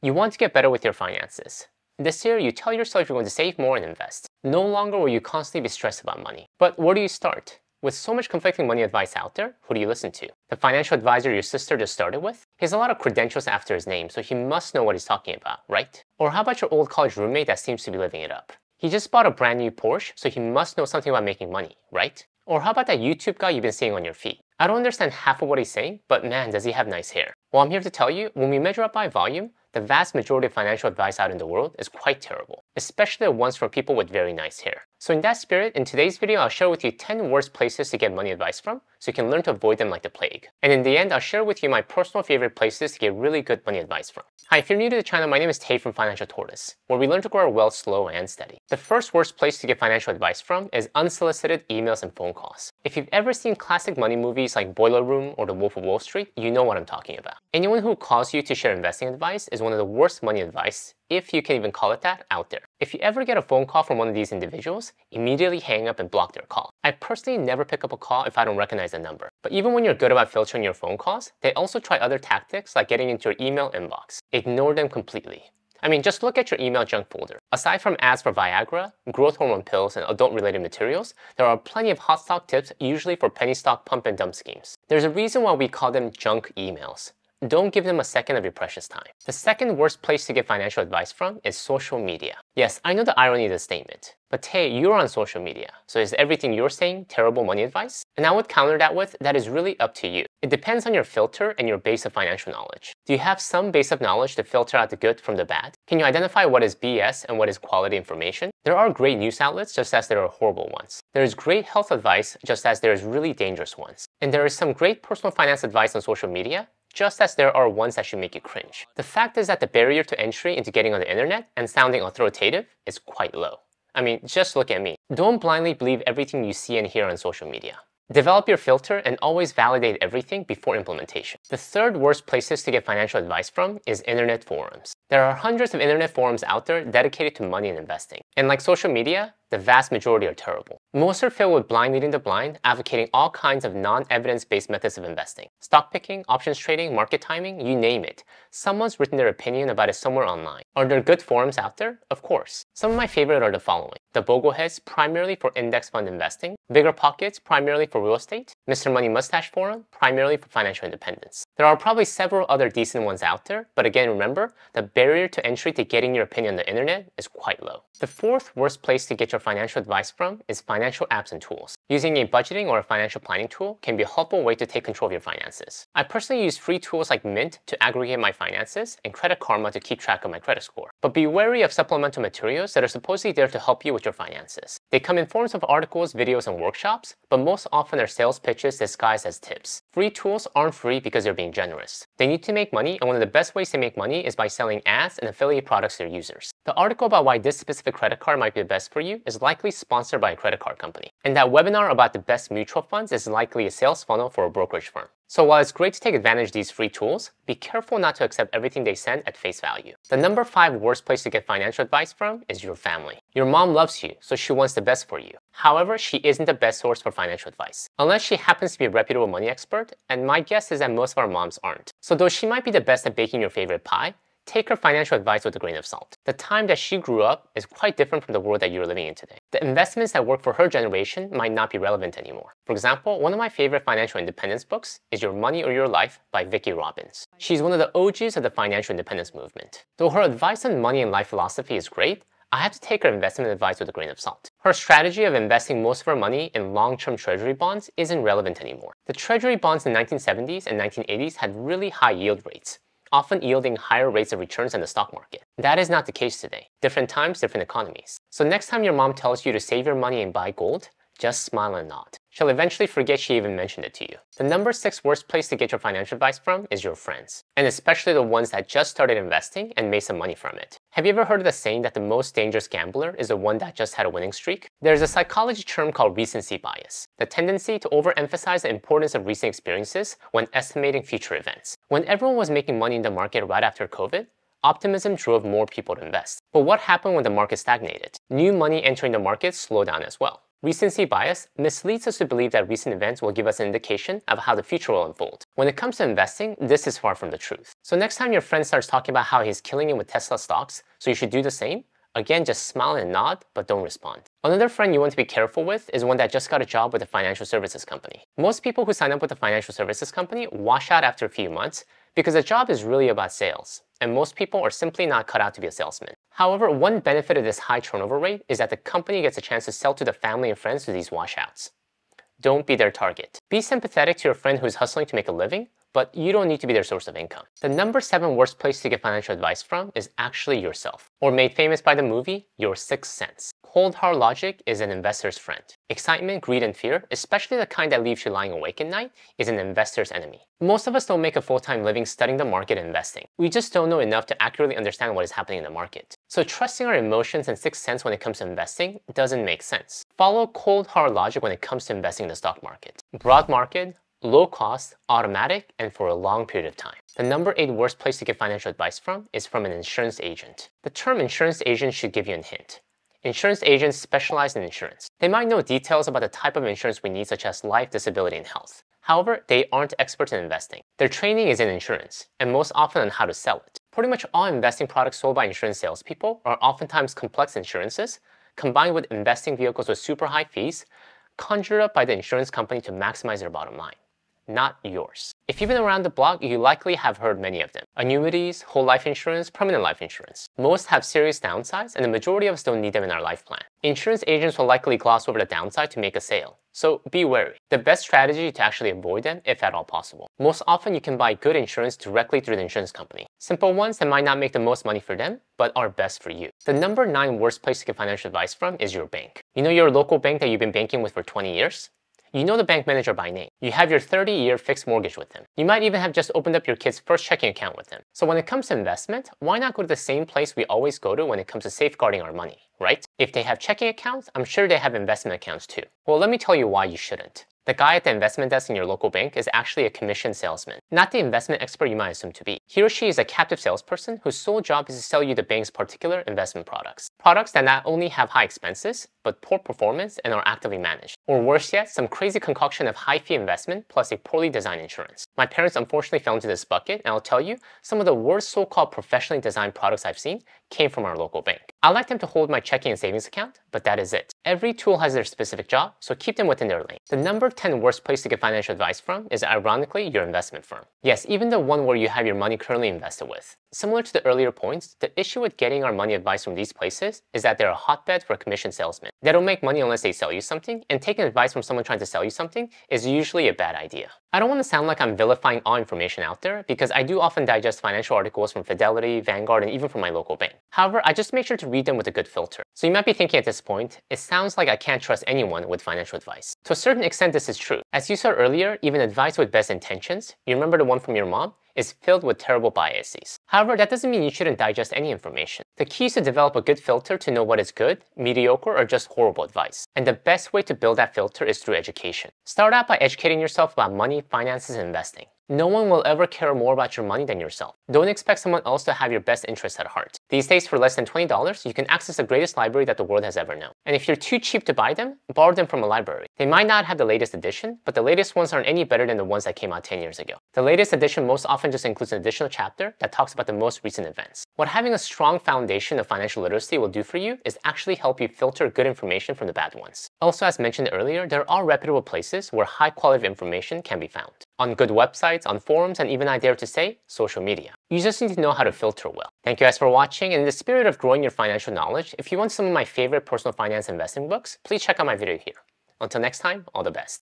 You want to get better with your finances. This year, you tell yourself you're going to save more and invest. No longer will you constantly be stressed about money. But where do you start? With so much conflicting money advice out there, who do you listen to? The financial advisor your sister just started with? He has a lot of credentials after his name, so he must know what he's talking about, right? Or how about your old college roommate that seems to be living it up? He just bought a brand new Porsche, so he must know something about making money, right? Or how about that YouTube guy you've been seeing on your feed? I don't understand half of what he's saying, but man, does he have nice hair. Well, I'm here to tell you, when we measure up by volume, the vast majority of financial advice out in the world is quite terrible, especially the ones from people with very nice hair. So in that spirit, in today's video, I'll share with you 10 worst places to get money advice from, so you can learn to avoid them like the plague. And in the end, I'll share with you my personal favorite places to get really good money advice from. Hi, if you're new to the channel, my name is Tay from Financial Tortoise, where we learn to grow our wealth slow and steady. The first worst place to get financial advice from is unsolicited emails and phone calls. If you've ever seen classic money movies like Boiler Room or The Wolf of Wall Street, you know what I'm talking about. Anyone who calls you to share investing advice is one of the worst money advice, if you can even call it that, out there. If you ever get a phone call from one of these individuals, immediately hang up and block their call. I personally never pick up a call if I don't recognize the number. But even when you're good about filtering your phone calls, they also try other tactics like getting into your email inbox. Ignore them completely. I mean, just look at your email junk folder. Aside from ads for Viagra, growth hormone pills, and adult-related materials, there are plenty of hot stock tips, usually for penny stock pump and dump schemes. There's a reason why we call them junk emails. Don't give them a second of your precious time. The second worst place to get financial advice from is social media. Yes, I know the irony of the statement, but hey, you're on social media, so is everything you're saying terrible money advice? And I would counter that with, that is really up to you. It depends on your filter and your base of financial knowledge. Do you have some base of knowledge to filter out the good from the bad? Can you identify what is BS and what is quality information? There are great news outlets just as there are horrible ones. There is great health advice just as there is really dangerous ones. And there is some great personal finance advice on social media, just as there are ones that should make you cringe. The fact is that the barrier to entry into getting on the internet and sounding authoritative is quite low. I mean, just look at me. Don't blindly believe everything you see and hear on social media. Develop your filter and always validate everything before implementation. The third worst places to get financial advice from is internet forums. There are hundreds of internet forums out there dedicated to money and investing. And like social media, the vast majority are terrible. Most are filled with blind leading the blind, advocating all kinds of non-evidence-based methods of investing. Stock picking, options trading, market timing, you name it. Someone's written their opinion about it somewhere online. Are there good forums out there? Of course. Some of my favorite are the following. The Bogleheads, primarily for index fund investing. Bigger Pockets, primarily for real estate. Mr. Money Mustache Forum, primarily for financial independence. There are probably several other decent ones out there, but again, remember, the barrier to entry to getting your opinion on the internet is quite low. The fourth worst place to get your financial advice from is financial apps and tools. Using a budgeting or a financial planning tool can be a helpful way to take control of your finances. I personally use free tools like Mint to aggregate my finances and Credit Karma to keep track of my credit score. But be wary of supplemental materials that are supposedly there to help you with your finances. They come in forms of articles, videos, and workshops, but most often are sales pitches disguised as tips. Free tools aren't free because they're being generous. They need to make money, and one of the best ways to make money is by selling ads and affiliate products to their users. The article about why this specific credit card might be the best for you is likely sponsored by a credit card company. And that webinar about the best mutual funds is likely a sales funnel for a brokerage firm. So while it's great to take advantage of these free tools, be careful not to accept everything they send at face value. The number 5 worst place to get financial advice from is your family. Your mom loves you, so she wants the best for you. However, she isn't the best source for financial advice, unless she happens to be a reputable money expert, and my guess is that most of our moms aren't. So though she might be the best at baking your favorite pie, take her financial advice with a grain of salt. The time that she grew up is quite different from the world that you're living in today. The investments that work for her generation might not be relevant anymore. For example, one of my favorite financial independence books is Your Money or Your Life by Vicki Robbins. She's one of the OGs of the financial independence movement. Though her advice on money and life philosophy is great, I have to take her investment advice with a grain of salt. Her strategy of investing most of her money in long-term treasury bonds isn't relevant anymore. The treasury bonds in the 1970s and 1980s had really high yield rates, often yielding higher rates of returns than the stock market. That is not the case today. Different times, different economies. So next time your mom tells you to save your money and buy gold, just smile and nod. She'll eventually forget she even mentioned it to you. The number 6 worst place to get your financial advice from is your friends, and especially the ones that just started investing and made some money from it. Have you ever heard of the saying that the most dangerous gambler is the one that just had a winning streak? There's a psychology term called recency bias, the tendency to overemphasize the importance of recent experiences when estimating future events. When everyone was making money in the market right after COVID, optimism drove more people to invest. But what happened when the market stagnated? New money entering the market slowed down as well. Recency bias misleads us to believe that recent events will give us an indication of how the future will unfold. When it comes to investing, this is far from the truth. So next time your friend starts talking about how he's killing it with Tesla stocks, so you should do the same, again, just smile and nod, but don't respond. Another friend you want to be careful with is one that just got a job with a financial services company. Most people who sign up with a financial services company wash out after a few months because the job is really about sales, and most people are simply not cut out to be a salesman. However, one benefit of this high turnover rate is that the company gets a chance to sell to the family and friends through these washouts. Don't be their target. Be sympathetic to your friend who's hustling to make a living, but you don't need to be their source of income. The number 7 worst place to get financial advice from is actually yourself, or made famous by the movie, your sixth sense. Cold hard logic is an investor's friend. Excitement, greed, and fear, especially the kind that leaves you lying awake at night, is an investor's enemy. Most of us don't make a full-time living studying the market and investing. We just don't know enough to accurately understand what is happening in the market. So trusting our emotions and sixth sense when it comes to investing doesn't make sense. Follow cold hard logic when it comes to investing in the stock market. Broad market, low cost, automatic, and for a long period of time. The number 8 worst place to get financial advice from is from an insurance agent. The term insurance agent should give you a hint. Insurance agents specialize in insurance. They might know details about the type of insurance we need, such as life, disability, and health. However, they aren't experts in investing. Their training is in insurance, and most often on how to sell it. Pretty much all investing products sold by insurance salespeople are oftentimes complex insurances, combined with investing vehicles with super high fees, conjured up by the insurance company to maximize their bottom line. Not yours. If you've been around the block, you likely have heard many of them. Annuities, whole life insurance, permanent life insurance. Most have serious downsides, and the majority of us don't need them in our life plan. Insurance agents will likely gloss over the downside to make a sale, so be wary. The best strategy is to actually avoid them if at all possible. Most often you can buy good insurance directly through the insurance company. Simple ones that might not make the most money for them, but are best for you. The number 9 worst place to get financial advice from is your bank. You know your local bank that you've been banking with for 20 years? You know the bank manager by name. You have your 30-year fixed mortgage with them. You might even have just opened up your kid's first checking account with them. So when it comes to investment, why not go to the same place we always go to when it comes to safeguarding our money, right? If they have checking accounts, I'm sure they have investment accounts too. Well, let me tell you why you shouldn't. The guy at the investment desk in your local bank is actually a commission salesman, not the investment expert you might assume to be. He or she is a captive salesperson whose sole job is to sell you the bank's particular investment products. Products that not only have high expenses, but poor performance and are actively managed. Or worse yet, some crazy concoction of high fee investment plus a poorly designed insurance. My parents unfortunately fell into this bucket, and I'll tell you, some of the worst so-called professionally designed products I've seen came from our local bank. I like them to hold my checking and savings account, but that is it. Every tool has their specific job, so keep them within their lane. The number 10 worst place to get financial advice from is ironically your investment firm. Yes, even the one where you have your money currently invested with. Similar to the earlier points, the issue with getting our money advice from these places is that they're a hotbed for commission salesmen. They don't make money unless they sell you something, and taking advice from someone trying to sell you something is usually a bad idea. I don't want to sound like I'm vilifying all information out there, because I do often digest financial articles from Fidelity, Vanguard, and even from my local bank. However, I just make sure to read them with a good filter. So you might be thinking at this point, it sounds like I can't trust anyone with financial advice. To a certain extent, this is true. As you saw earlier, even advice with best intentions, you remember the one from your mom, is filled with terrible biases. However, that doesn't mean you shouldn't digest any information. The key is to develop a good filter to know what is good, mediocre, or just horrible advice. And the best way to build that filter is through education. Start out by educating yourself about money, finances, and investing. No one will ever care more about your money than yourself. Don't expect someone else to have your best interests at heart. These days, for less than $20, you can access the greatest library that the world has ever known. And if you're too cheap to buy them, borrow them from a library. They might not have the latest edition, but the latest ones aren't any better than the ones that came out 10 years ago. The latest edition most often just includes an additional chapter that talks about the most recent events. What having a strong foundation of financial literacy will do for you is actually help you filter good information from the bad ones. Also, as mentioned earlier, there are reputable places where high quality information can be found. On good websites, on forums, and even, I dare to say, social media. You just need to know how to filter well. Thank you guys for watching, and in the spirit of growing your financial knowledge, if you want some of my favorite personal finance investing books, please check out my video here. Until next time, all the best.